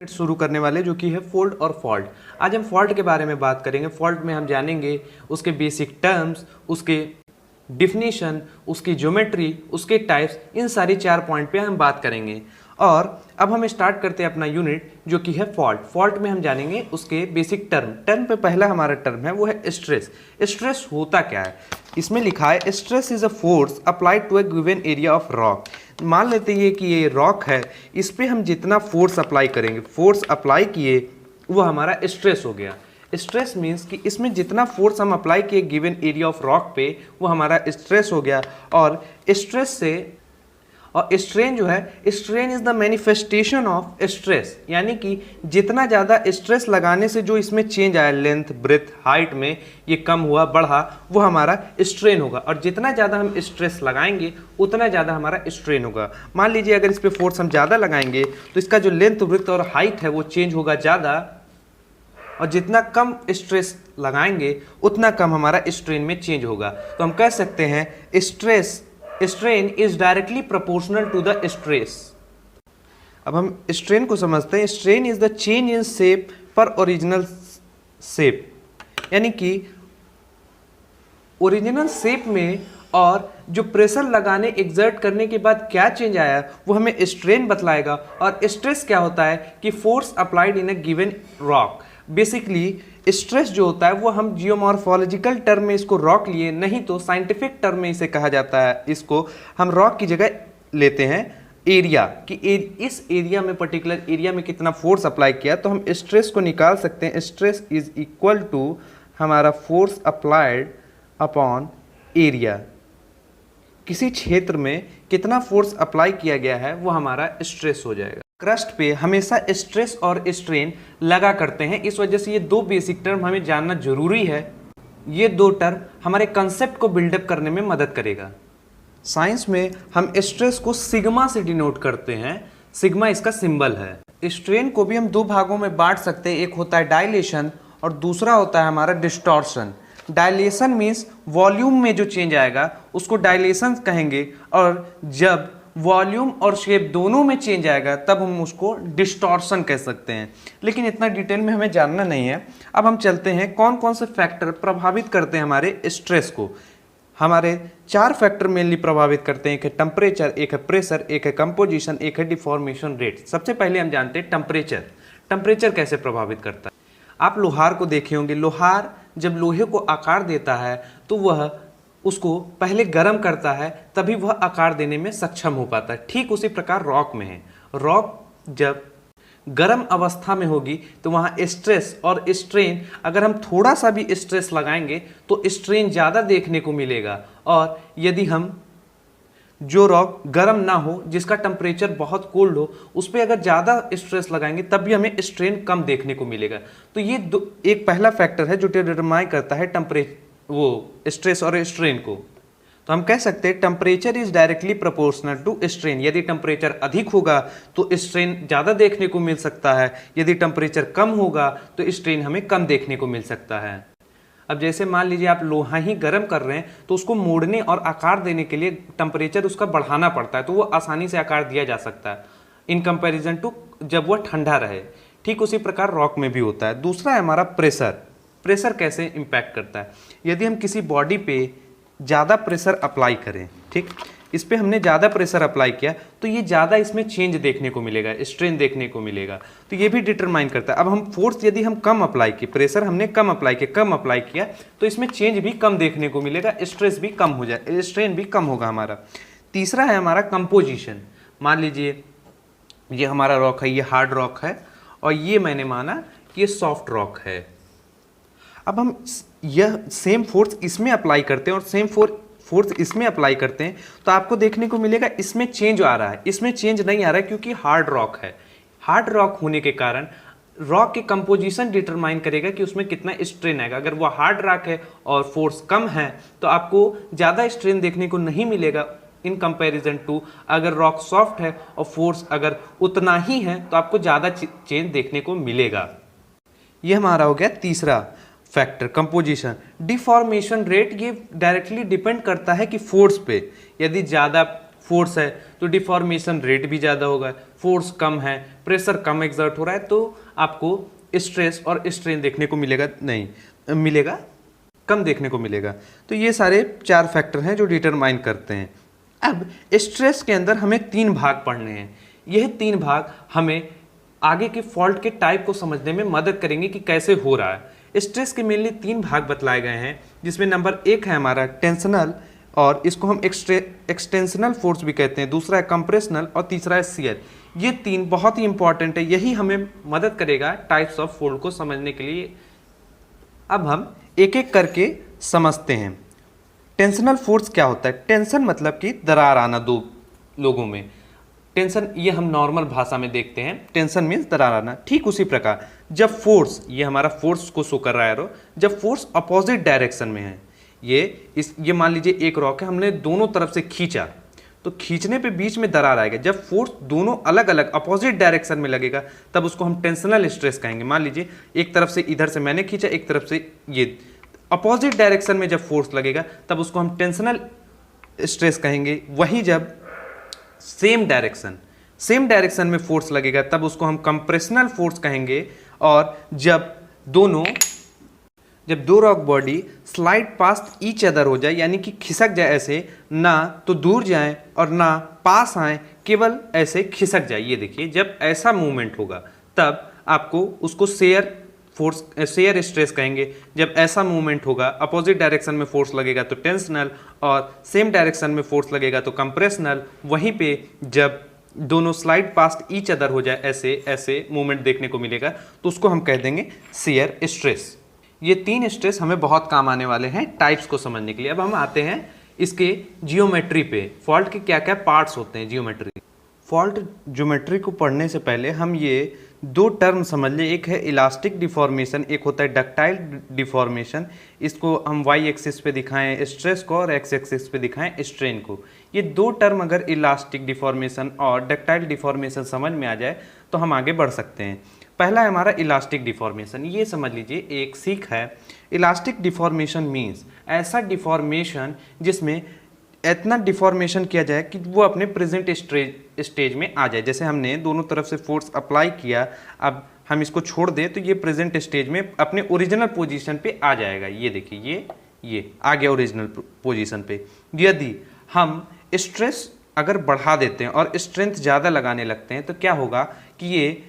शुरू करने वाले जो कि है फोल्ड और फॉल्ट। आज हम फॉल्ट के बारे में बात करेंगे। फॉल्ट में हम जानेंगे उसके बेसिक टर्म्स, उसके डिफिनीशन, उसकी ज्योमेट्री, उसके टाइप्स, इन सारी 4 पॉइंट पे हम बात करेंगे। और अब हम स्टार्ट करते हैं अपना यूनिट जो कि है फॉल्ट। फॉल्ट में हम जानेंगे उसके बेसिक टर्म। टर्म पे पहला हमारा टर्म है वो है स्ट्रेस। स्ट्रेस होता क्या है? इसमें लिखा है stress is a force applied to a given area of rock. मान लेते हैं कि ये रॉक है, इस पे हम जितना फोर्स अप्लाई करेंगे, फोर्स अप्लाई किए वो हमारा स्ट्रेस हो गया। स्ट्रेस मीन्स कि इसमें जितना फोर्स हम अप्लाई किए गिवन एरिया ऑफ रॉक पे वो हमारा स्ट्रेस हो गया। और स्ट्रेस से और स्ट्रेन जो है, strain is the manifestation of stress, यानी कि जितना ज़्यादा स्ट्रेस लगाने से जो इसमें चेंज आया लेंथ, ब्रेथ, हाइट में ये कम हुआ, बढ़ा, वो हमारा स्ट्रेन होगा। और जितना ज़्यादा हम स्ट्रेस लगाएंगे उतना ज़्यादा हमारा स्ट्रेन होगा। मान लीजिए अगर इस पर फोर्स हम ज़्यादा लगाएंगे तो इसका जो लेंथ, ब्रेथ और हाइट है वो चेंज होगा ज़्यादा, और जितना कम स्ट्रेस लगाएंगे उतना कम हमारा स्ट्रेन में चेंज होगा। तो हम कह सकते हैं strain is directly proportional to the stress. अब हम स्ट्रेन को समझते हैं। Strain is the change in shape per original shape, यानी कि ओरिजिनल शेप में और जो प्रेशर लगाने, एग्जर्ट करने के बाद क्या चेंज आया वो हमें स्ट्रेन बतलाएगा। और स्ट्रेस क्या होता है कि force applied in a given rock. Basically stress जो होता है वो हम जियोमॉर्फोलॉजिकल टर्म में इसको रॉक लिए, नहीं तो साइंटिफिक टर्म में इसे कहा जाता है, इसको हम रॉक की जगह लेते हैं एरिया कि इस एरिया में, पर्टिकुलर एरिया में कितना फोर्स अप्लाई किया, तो हम स्ट्रेस को निकाल सकते हैं। स्ट्रेस इज इक्वल टू हमारा फोर्स अप्लाइड अपॉन एरिया। किसी क्षेत्र में कितना फोर्स अप्लाई किया गया है वो हमारा स्ट्रेस हो जाएगा। क्रस्ट पे हमेशा स्ट्रेस और स्ट्रेन लगा करते हैं, इस वजह से ये दो बेसिक टर्म हमें जानना जरूरी है। ये दो टर्म हमारे कंसेप्ट को बिल्डअप करने में मदद करेगा। साइंस में हम स्ट्रेस को सिग्मा से डिनोट करते हैं, सिग्मा इसका सिंबल है। स्ट्रेन को भी हम दो भागों में बांट सकते हैं, एक होता है डायलेशन और दूसरा होता है हमारा डिस्टॉर्शन। डायलेशन मीन्स वॉल्यूम में जो चेंज आएगा उसको डायलेशन कहेंगे, और जब वॉल्यूम और शेप दोनों में चेंज आएगा तब हम उसको डिस्टॉर्शन कह सकते हैं। लेकिन इतना डिटेल में हमें जानना नहीं है। अब हम चलते हैं कौन कौन से फैक्टर प्रभावित करते हैं हमारे स्ट्रेस को। हमारे 4 फैक्टर मेनली प्रभावित करते हैं। एक है टेम्परेचर, एक है प्रेशर, एक है कंपोजिशन, एक है डिफॉर्मेशन रेट। सबसे पहले हम जानते हैं टेम्परेचर। टेम्परेचर कैसे प्रभावित करता है? आप लोहार को देखे होंगे। लोहार जब लोहे को आकार देता है तो वह उसको पहले गर्म करता है, तभी वह आकार देने में सक्षम हो पाता है। ठीक उसी प्रकार रॉक में है। रॉक जब गर्म अवस्था में होगी तो वहाँ स्ट्रेस और स्ट्रेन, अगर हम थोड़ा सा भी स्ट्रेस लगाएंगे तो स्ट्रेन ज़्यादा देखने को मिलेगा। और यदि हम जो रॉक गर्म ना हो, जिसका टेम्परेचर बहुत कोल्ड हो, उस पर अगर ज़्यादा स्ट्रेस लगाएंगे तब भी हमें स्ट्रेन कम देखने को मिलेगा। तो ये एक पहला फैक्टर है जो डिटरमाइन करता है स्ट्रेस और स्ट्रेन को। तो हम कह सकते हैं temperature is directly proportional to strain. यदि टेम्परेचर अधिक होगा तो स्ट्रेन ज़्यादा देखने को मिल सकता है, यदि टेम्परेचर कम होगा तो स्ट्रेन हमें कम देखने को मिल सकता है। अब जैसे मान लीजिए आप लोहा ही गर्म कर रहे हैं तो उसको मोड़ने और आकार देने के लिए टेम्परेचर उसका बढ़ाना पड़ता है, तो वो आसानी से आकार दिया जा सकता है इन कंपैरिजन टू जब वह ठंडा रहे। ठीक उसी प्रकार रॉक में भी होता है। दूसरा है हमारा प्रेशर। प्रेशर कैसे इम्पैक्ट करता है? यदि हम किसी बॉडी पे ज़्यादा प्रेशर अप्लाई करें, ठीक, इस पे हमने ज़्यादा प्रेशर अप्लाई किया तो ये ज़्यादा इसमें चेंज देखने को मिलेगा, स्ट्रेन देखने को मिलेगा। तो ये भी डिटरमाइन करता है। अब हम फोर्स यदि हम कम अप्लाई किए, प्रेशर हमने कम अप्लाई किया तो इसमें चेंज भी कम देखने को मिलेगा, स्ट्रेस भी कम हो जाए, स्ट्रेन भी कम होगा हमारा। तीसरा है हमारा कंपोजिशन। मान लीजिए ये हमारा रॉक है, ये हार्ड रॉक है, और ये मैंने माना कि ये सॉफ्ट रॉक है। अब हम यह सेम फोर्स इसमें अप्लाई करते हैं और सेम फोर्स इसमें अप्लाई करते हैं तो आपको देखने को मिलेगा इसमें चेंज आ रहा है, इसमें चेंज नहीं आ रहा है, क्योंकि हार्ड रॉक है। हार्ड रॉक होने के कारण रॉक के कंपोजिशन डिटरमाइन करेगा कि उसमें कितना स्ट्रेन आएगा। अगर वो हार्ड रॉक है और फोर्स कम है तो आपको ज़्यादा स्ट्रेन देखने को नहीं मिलेगा इन कंपैरिजन टू अगर रॉक सॉफ्ट है और फोर्स अगर उतना ही है तो आपको ज़्यादा चेंज देखने को मिलेगा। ये हमारा हो गया तीसरा फैक्टर, कंपोजिशन। डिफॉर्मेशन रेट ये डायरेक्टली डिपेंड करता है कि फोर्स पे। यदि ज़्यादा फोर्स है तो डिफॉर्मेशन रेट भी ज़्यादा होगा, फोर्स कम है, प्रेशर कम एक्सर्ट हो रहा है तो आपको स्ट्रेस और स्ट्रेन देखने को मिलेगा, नहीं मिलेगा, कम देखने को मिलेगा। तो ये सारे 4 फैक्टर हैं जो डिटरमाइन करते हैं। अब स्ट्रेस के अंदर हमें 3 भाग पढ़ने हैं। यह 3 भाग हमें आगे के फॉल्ट के टाइप को समझने में मदद करेंगे कि कैसे हो रहा है। स्ट्रेस के मेनली 3 भाग बतलाए गए हैं, जिसमें नंबर 1 है हमारा टेंशनल, और इसको हम एक्सटेंशनल फोर्स भी कहते हैं, दूसरा है कंप्रेशनल और तीसरा है शियर। ये 3 बहुत ही इंपॉर्टेंट है, यही हमें मदद करेगा टाइप्स ऑफ फोल्ड को समझने के लिए। अब हम एक एक करके समझते हैं। टेंशनल फोर्स क्या होता है? टेंशन मतलब कि दरार आना दो लोगों में। टेंशन ये हम नॉर्मल भाषा में देखते हैं, टेंशन मीन्स दरार आना। ठीक उसी प्रकार जब फोर्स, ये हमारा फोर्स को शो कर रहा है, जब फोर्स अपोजिट डायरेक्शन में है, ये मान लीजिए एक रॉक है, हमने दोनों तरफ से खींचा तो खींचने पे बीच में दरार आएगा। जब फोर्स दोनों अलग अलग अपोजिट डायरेक्शन में लगेगा तब उसको हम टेंशनल स्ट्रेस कहेंगे। मान लीजिए एक तरफ से इधर से मैंने खींचा, एक तरफ से ये, अपोजिट डायरेक्शन में जब फोर्स लगेगा तब उसको हम टेंशनल स्ट्रेस कहेंगे। वहीं जब सेम डायरेक्शन में फोर्स लगेगा तब उसको हम कंप्रेशनल फोर्स कहेंगे। और जब दो rock body slide past each other हो जाए, यानी कि खिसक जाए ऐसे, ना तो दूर जाए और ना पास आए, केवल ऐसे खिसक जाए, ये देखिए, जब ऐसा मूवमेंट होगा तब आपको उसको शेयर स्ट्रेस कहेंगे। जब ऐसा मूवमेंट होगा, अपोजिट डायरेक्शन में फोर्स लगेगा तो टेंशनल, और सेम डायरेक्शन में फोर्स लगेगा तो कंप्रेशनल। वहीं पे जब दोनों स्लाइड पास्ट ईच अदर हो जाए, ऐसे ऐसे मूवमेंट देखने को मिलेगा तो उसको हम कह देंगे शेयर स्ट्रेस। ये 3 स्ट्रेस हमें बहुत काम आने वाले हैं टाइप्स को समझने के लिए। अब हम आते हैं इसके जियोमेट्री पे। फॉल्ट के क्या क्या पार्ट्स होते हैं, जियोमेट्री। फॉल्ट ज्योमेट्री को पढ़ने से पहले हम ये 2 टर्म समझ लें। एक है इलास्टिक डिफॉर्मेशन, एक होता है डक्टाइल डिफॉर्मेशन। इसको हम वाई एक्सिस पे दिखाएं स्ट्रेस को और एक्स एक्सिस पे दिखाएं स्ट्रेन को। ये 2 टर्म अगर इलास्टिक डिफॉर्मेशन और डक्टाइल डिफॉर्मेशन समझ में आ जाए तो हम आगे बढ़ सकते हैं। पहला है हमारा इलास्टिक डिफॉर्मेशन। ये समझ लीजिए एक सीख है। इलास्टिक डिफॉर्मेशन मीन्स ऐसा डिफॉर्मेशन जिसमें इतना डिफॉर्मेशन किया जाए कि वो अपने प्रेजेंट स्टेज में आ जाए। जैसे हमने दोनों तरफ से फोर्स अप्लाई किया, अब हम इसको छोड़ दें तो ये प्रेजेंट स्टेज में अपने ओरिजिनल पोजीशन पे आ जाएगा। ये देखिए, ये आ गया ओरिजिनल पोजीशन पे। यदि हम स्ट्रेस अगर बढ़ा देते हैं और स्ट्रेंथ ज़्यादा लगाने लगते हैं तो क्या होगा कि ये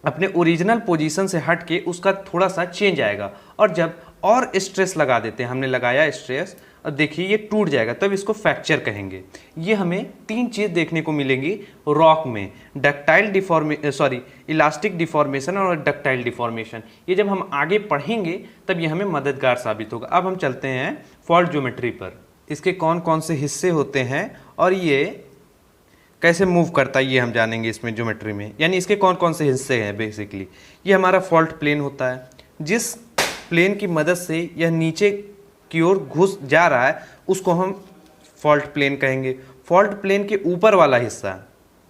अपने ओरिजिनल पोजीशन से हट के उसका थोड़ा सा चेंज आएगा। और जब और स्ट्रेस लगा देते हैं, हमने लगाया स्ट्रेस और देखिए ये टूट जाएगा, तब इसको फ्रैक्चर कहेंगे। ये हमें 3 चीज़ देखने को मिलेंगी रॉक में, इलास्टिक डिफॉर्मेशन और डक्टाइल डिफॉर्मेशन। ये जब हम आगे पढ़ेंगे तब ये हमें मददगार साबित होगा। अब हम चलते हैं फॉल्ट ज्योमेट्री पर। इसके कौन कौन से हिस्से होते हैं और ये कैसे मूव करता है ये हम जानेंगे इसमें ज्योमेट्री में। यानी इसके कौन कौन से हिस्से हैं बेसिकली। ये हमारा फॉल्ट प्लेन होता है, जिस प्लेन की मदद से यह नीचे की ओर घुस जा रहा है उसको हम फॉल्ट प्लेन कहेंगे। फॉल्ट प्लेन के ऊपर वाला हिस्सा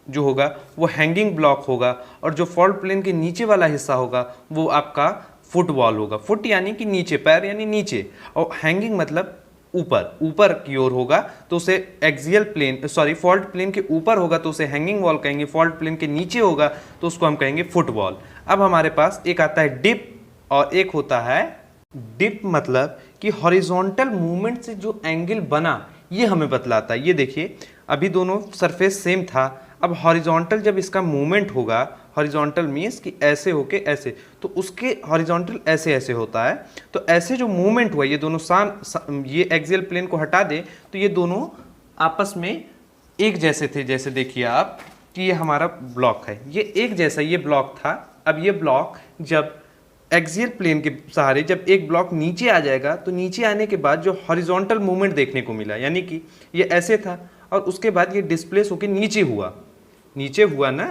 जो होगा वो हैंगिंग ब्लॉक होगा, और जो फॉल्ट प्लेन के नीचे वाला हिस्सा होगा वो आपका फुटबॉल होगा। फुट यानी कि नीचे, पैर यानी नीचे, और हैंगिंग मतलब ऊपर की ओर होगा तो उसे फॉल्ट प्लेन के ऊपर होगा तो उसे हैंगिंग वॉल कहेंगे। फॉल्ट प्लेन के नीचे होगा तो उसको हम कहेंगे फुटबॉल। अब हमारे पास एक आता है डिप और एक होता है डिप, मतलब कि हॉरिजॉन्टल मूवमेंट से जो एंगल बना ये हमें बतलाता है। ये देखिए अभी दोनों सरफेस सेम था, अब हॉरिजॉन्टल जब इसका मूवमेंट होगा, हॉरिजॉन्टल मीन्स कि ऐसे होके ऐसे, तो उसके हॉरिजॉन्टल ऐसे ऐसे होता है। तो ऐसे जो मूवमेंट हुआ ये दोनों ये एक्सियल प्लेन को हटा दे तो ये दोनों आपस में एक जैसे थे। जैसे देखिए आप कि ये हमारा ब्लॉक है, ये एक जैसा ये ब्लॉक था। अब ये ब्लॉक जब एक्सियल प्लेन के सहारे जब एक ब्लॉक नीचे आ जाएगा तो नीचे आने के बाद जो हॉरिजॉन्टल मूवमेंट देखने को मिला, यानी कि ये ऐसे था और उसके बाद ये डिस्प्लेस होकर नीचे हुआ ना,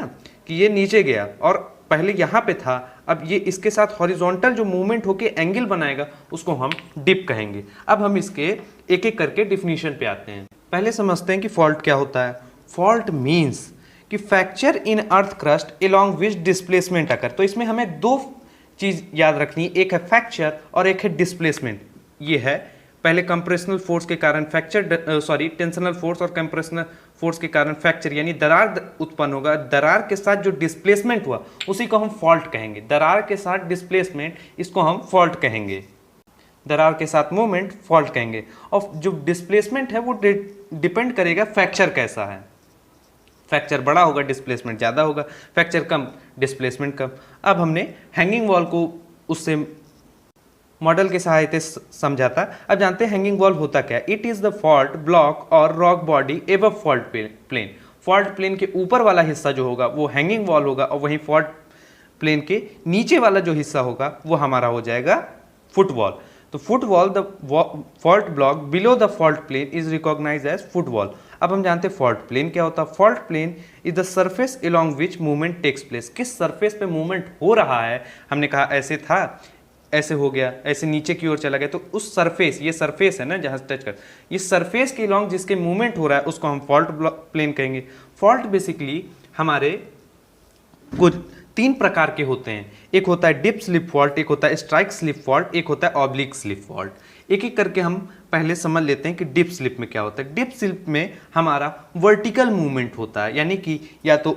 कि ये नीचे गया और पहले यहाँ पे था, अब ये इसके साथ हॉरिजॉन्टल जो मूवमेंट होके एंगल बनाएगा उसको हम डिप कहेंगे। अब हम इसके एक एक करके डिफिनीशन पे आते हैं। पहले समझते हैं कि फॉल्ट क्या होता है। फॉल्ट मीन्स कि fracture in earth crust along which displacement occur. तो इसमें हमें 2 चीज़ याद रखनी, एक है फ्रैक्चर और एक है डिस्प्लेसमेंट। ये है पहले कंप्रेशनल फोर्स के कारण टेंशनल फोर्स और कंप्रेशनल फोर्स के कारण फ्रैक्चर यानी दरार उत्पन्न होगा। दरार के साथ जो डिस्प्लेसमेंट हुआ उसी को हम फॉल्ट कहेंगे। दरार के साथ डिस्प्लेसमेंट, इसको हम फॉल्ट कहेंगे। दरार के साथ मूवमेंट फॉल्ट कहेंगे। और जो डिस्प्लेसमेंट है वो डिपेंड करेगा फ्रैक्चर कैसा है। फ्रैक्चर बड़ा होगा डिस्प्लेसमेंट ज़्यादा होगा, फ्रैक्चर कम डिस्प्लेसमेंट कम। अब हमने हैंगिंग वॉल को उससे मॉडल के सहायता से समझा था। अब जानते हैं हैंगिंग वॉल होता क्या है। It is the fault block और rock body above fault plane. Fault plane के ऊपर वाला हिस्सा जो होगा वो हैंगिंग वॉल होगा, और वहीं फॉल्ट प्लेन के नीचे वाला जो हिस्सा होगा वो हमारा हो जाएगा फुटवॉल। तो footwall, the fault block below the fault plane is recognise as footwall. अब हम जानते हैं फॉल्ट प्लेन क्या होता है। Fault plane is the surface along which movement takes place. किस सरफेस पे मूवमेंट हो रहा है, हमने कहा ऐसे था, ऐसे हो गया, ऐसे नीचे की ओर चला गया, तो उस सरफेस, ये सरफेस है ना जहाँ से टच कर, ये सरफेस के अलोंग जिसके मूवमेंट हो रहा है उसको हम फॉल्ट प्लेन कहेंगे। फॉल्ट बेसिकली हमारे कुछ 3 प्रकार के होते हैं। एक होता है डिप स्लिप फॉल्ट, एक होता है स्ट्राइक स्लिप फॉल्ट, एक होता है ऑब्लिक स्लिप फॉल्ट। एक एक करके हम पहले समझ लेते हैं कि डिप स्लिप में क्या होता है। डिप स्लिप में हमारा वर्टिकल मूवमेंट होता है, यानी कि या तो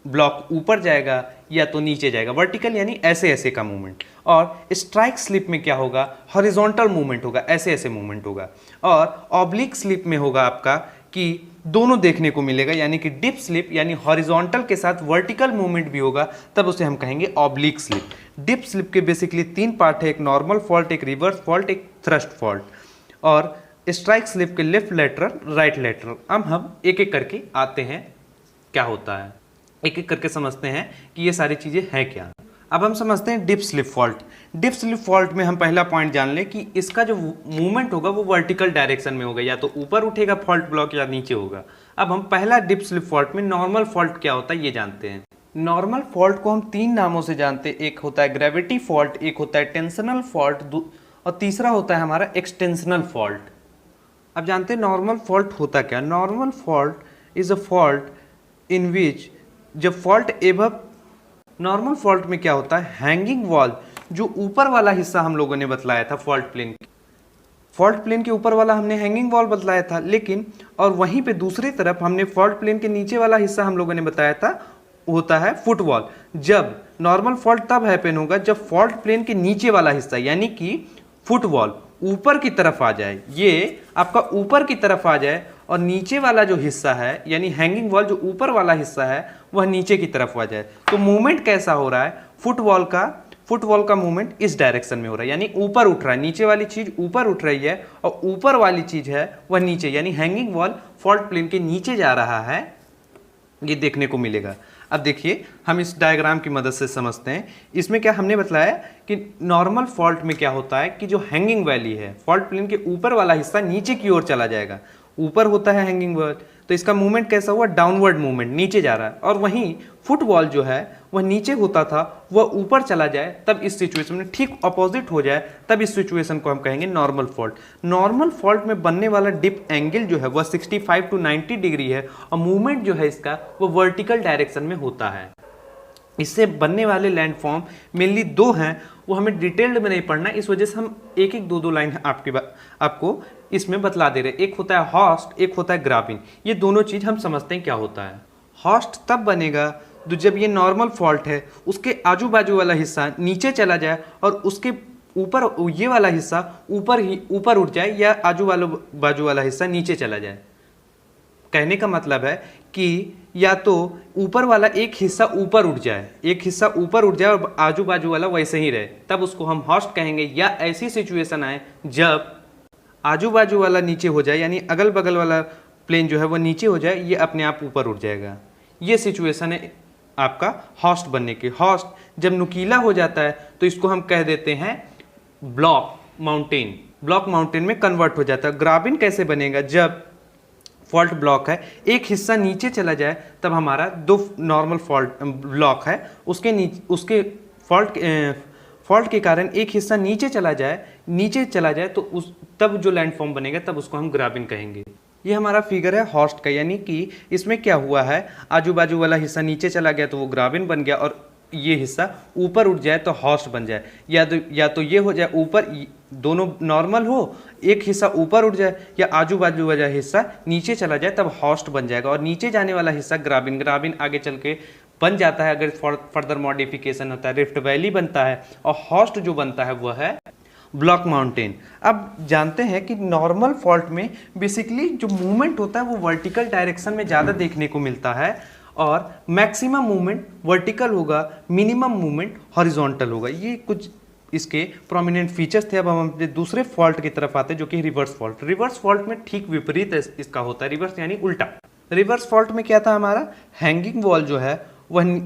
ब्लॉक ऊपर जाएगा या तो नीचे जाएगा, वर्टिकल यानी ऐसे ऐसे का मूवमेंट। और स्ट्राइक स्लिप में क्या होगा, हॉरिजॉन्टल मूवमेंट होगा, ऐसे ऐसे मूवमेंट होगा। और ऑब्लिक स्लिप में होगा आपका कि दोनों देखने को मिलेगा, यानी कि डिप स्लिप यानी हॉरिजॉन्टल के साथ वर्टिकल मूवमेंट भी होगा, तब उसे हम कहेंगे ऑब्लिक स्लिप। डिप स्लिप के बेसिकली 3 पार्ट है, एक नॉर्मल फॉल्ट, एक रिवर्स फॉल्ट, एक थ्रस्ट फॉल्ट। और स्ट्राइक स्लिप के लेफ्ट लेटरल, राइट लेटरल। अब हम एक एक करके आते हैं क्या होता है, एक एक करके समझते हैं कि ये सारी चीजें हैं क्या। अब हम समझते हैं dip slip fault. Dip slip fault में हम पहला पॉइंट जान लें कि इसका जो मूवमेंट होगा वो वर्टिकल डायरेक्शन में होगा, या तो ऊपर उठेगा फॉल्ट ब्लॉक या नीचे होगा। अब हम पहला डिप स्लिप फॉल्ट में नॉर्मल फॉल्ट क्या होता है ये जानते हैं। नॉर्मल फॉल्ट को हम 3 नामों से जानते हैं। एक होता है ग्रेविटी फॉल्ट, एक होता है टेंशनल फॉल्ट, और तीसरा होता है हमारा एक्सटेंशनल फॉल्ट। अब जानते हैं नॉर्मल फॉल्ट होता क्या। Normal fault is a fault in which जब फॉल्ट एबव, नॉर्मल फॉल्ट में क्या होता है, हैंगिंग वॉल जो ऊपर वाला हिस्सा हम लोगों ने बतलाया था फॉल्ट प्लेन के ऊपर वाला हमने हैंगिंग वॉल बतलाया था, लेकिन और वहीं पे दूसरी तरफ हमने फॉल्ट प्लेन के नीचे वाला हिस्सा हम लोगों ने बताया था होता है फुटवॉल। जब नॉर्मल फॉल्ट तब हैपन होगा जब फॉल्ट प्लेन के नीचे वाला हिस्सा यानी कि फुटवॉल ऊपर की तरफ आ जाए, ये आपका ऊपर की तरफ आ जाए, और नीचे वाला जो हिस्सा है यानी हैंगिंग वॉल जो ऊपर वाला हिस्सा है वह नीचे की तरफ आ जाए। तो मूवमेंट कैसा हो रहा है, फुटवॉल का मूवमेंट इस डायरेक्शन में हो रहा है, यानी ऊपर उठ रहा है। नीचे वाली चीज ऊपर उठ रही है और ऊपर वाली चीज है वह नीचे, यानी हैंगिंग वॉल फॉल्ट प्लेन के नीचे जा रहा है, ये देखने को मिलेगा। अब देखिए हम इस डायग्राम की मदद से समझते हैं। इसमें क्या हमने बताया कि नॉर्मल फॉल्ट में क्या होता है कि जो हैंगिंग वैली है फॉल्ट प्लेन के ऊपर वाला हिस्सा नीचे की ओर चला जाएगा। ऊपर होता है हैंगिंग वॉल, तो इसका मूवमेंट कैसा हुआ, डाउनवर्ड मूवमेंट, नीचे जा रहा है। और वहीं फुटवॉल जो है वह नीचे होता था वह ऊपर चला जाए, तब इस सिचुएशन में ठीक अपोजिट हो जाए, तब इस सिचुएशन को हम कहेंगे नॉर्मल फॉल्ट। नॉर्मल फॉल्ट में बनने वाला डिप एंगल जो है वह 65 to 90 डिग्री है, और मूवमेंट जो है इसका वो वर्टिकल डायरेक्शन में होता है। इससे बनने वाले लैंडफॉर्म मेनली 2 हैं, वो हमें डिटेल्ड में नहीं पढ़ना, इस वजह से हम एक एक 2 लाइन आपको इसमें बतला दे रहे। एक होता है हॉस्ट, एक होता है ग्राबिन। ये दोनों चीज हम समझते हैं क्या होता है। हॉस्ट तब बनेगा तो जब ये नॉर्मल फॉल्ट है उसके आजू बाजू वाला हिस्सा नीचे चला जाए और उसके ऊपर ये वाला हिस्सा ऊपर उठ जाए, या बाजू वाला हिस्सा नीचे चला जाए। कहने का मतलब है कि या तो ऊपर वाला एक हिस्सा ऊपर उठ जाए, एक हिस्सा ऊपर उठ जाए और आजू बाजू वाला वैसे ही रहे, तब उसको हम हॉस्ट कहेंगे। या ऐसी सिचुएशन आए जब आजू बाजू वाला नीचे हो जाए, यानी अगल बगल वाला प्लेन जो है वो नीचे हो जाए, ये अपने आप ऊपर उठ जाएगा। ये सिचुएशन है आपका हॉस्ट बनने की। हॉस्ट जब नुकीला हो जाता है तो इसको हम कह देते हैं ब्लॉक माउंटेन में कन्वर्ट हो जाता है। ग्राबिन कैसे बनेगा, जब फॉल्ट ब्लॉक है एक हिस्सा नीचे चला जाए तब हमारा 2 नॉर्मल फॉल्ट ब्लॉक है उसके फॉल्ट के कारण एक हिस्सा नीचे चला जाए तो तब जो लैंडफॉर्म बनेगा तब उसको हम ग्राबिन कहेंगे। ये हमारा फिगर है हॉस्ट का, यानी कि इसमें क्या हुआ है, आजू बाजू वाला हिस्सा नीचे चला गया तो वो ग्राबिन बन गया, और ये हिस्सा ऊपर उठ जाए तो हॉस्ट बन जाए, या तो ये हो जाए ऊपर, दोनों नॉर्मल हो, एक हिस्सा ऊपर उठ जाए या आजू बाजू वाला हिस्सा नीचे चला जाए, तब हॉस्ट बन जाएगा। और नीचे जाने वाला हिस्सा ग्राबिन आगे चल के बन जाता है, अगर फर्दर मॉडिफिकेशन होता है रिफ्ट वैली बनता है, और हॉस्ट जो बनता है वह है ब्लॉक माउंटेन। अब जानते हैं कि नॉर्मल फॉल्ट में बेसिकली जो मूवमेंट होता है वो वर्टिकल डायरेक्शन में ज़्यादा देखने को मिलता है, और मैक्सिमम मूवमेंट वर्टिकल होगा, मिनिमम मूवमेंट हॉरिजॉन्टल होगा। ये कुछ इसके प्रोमिनेंट फीचर्स थे। अब हम अपने दूसरे फॉल्ट की तरफ आते हैं, जो कि रिवर्स फॉल्ट। रिवर्स फॉल्ट में ठीक विपरीत इसका होता है, रिवर्स यानी उल्टा। रिवर्स फॉल्ट में क्या था, हमारा हैंगिंग वॉल जो है वह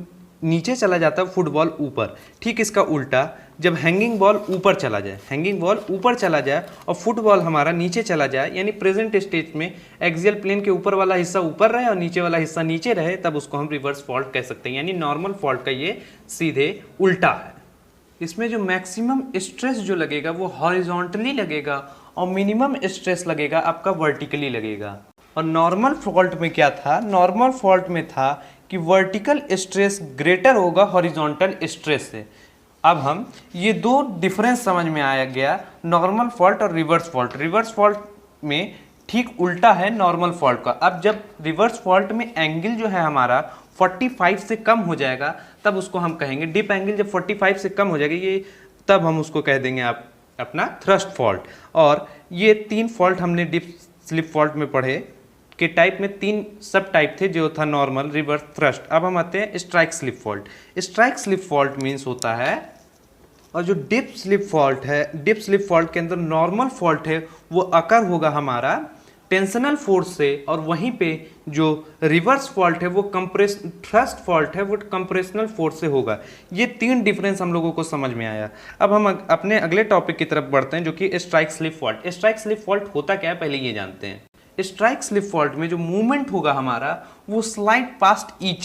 नीचे चला जाता है, फुटबॉल ऊपर। ठीक इसका उल्टा, जब हैंगिंग बॉल ऊपर चला जाए, हैंगिंग बॉल ऊपर चला जाए और फुटबॉल हमारा नीचे चला जाए, यानी प्रेजेंट स्टेज में एक्सियल प्लेन के ऊपर वाला हिस्सा ऊपर रहे और नीचे वाला हिस्सा नीचे रहे, तब उसको हम रिवर्स फॉल्ट कह सकते हैं। यानी नॉर्मल फॉल्ट का ये सीधे उल्टा है। इसमें जो मैक्सिमम स्ट्रेस जो लगेगा वो हॉरिजॉन्टली लगेगा और मिनिमम स्ट्रेस लगेगा आपका वर्टिकली लगेगा। और नॉर्मल फॉल्ट में क्या था, नॉर्मल फॉल्ट में था कि वर्टिकल स्ट्रेस ग्रेटर होगा हॉरिजॉन्टल स्ट्रेस से। अब हम ये दो डिफरेंस समझ में आया गया, नॉर्मल फॉल्ट और रिवर्स फॉल्ट। रिवर्स फॉल्ट में ठीक उल्टा है नॉर्मल फॉल्ट का। अब जब रिवर्स फॉल्ट में एंगल जो है हमारा 45 से कम हो जाएगा, तब उसको हम कहेंगे डिप एंगल। जब 45 से कम हो जाएगा ये, तब हम उसको कह देंगे आप अपना थ्रस्ट फॉल्ट। और ये तीन फॉल्ट हमने डिप स्लिप फॉल्ट में पढ़े के टाइप में तीन सब टाइप थे, जो था नॉर्मल, रिवर्स, थ्रस्ट। अब हम आते हैं strike slip fault. Strike slip fault means होता है, और जो डिप स्लिप फॉल्ट है, डिप स्लिप फॉल्ट के अंदर नॉर्मल फॉल्ट है वो अकर होगा हमारा टेंशनल फोर्स से, और वहीं पे जो रिवर्स फॉल्ट है वो थ्रस्ट फॉल्ट है वो कंप्रेशनल फोर्स से होगा। ये तीन डिफरेंस हम लोगों को समझ में आया। अब हम अपने अगले टॉपिक की तरफ बढ़ते हैं, जो कि strike slip fault. Strike slip fault होता क्या है पहले ये जानते हैं। स्ट्राइक स्लिप फॉल्ट में जो मूवमेंट होगा हमारा वो स्लाइड पास्ट ईच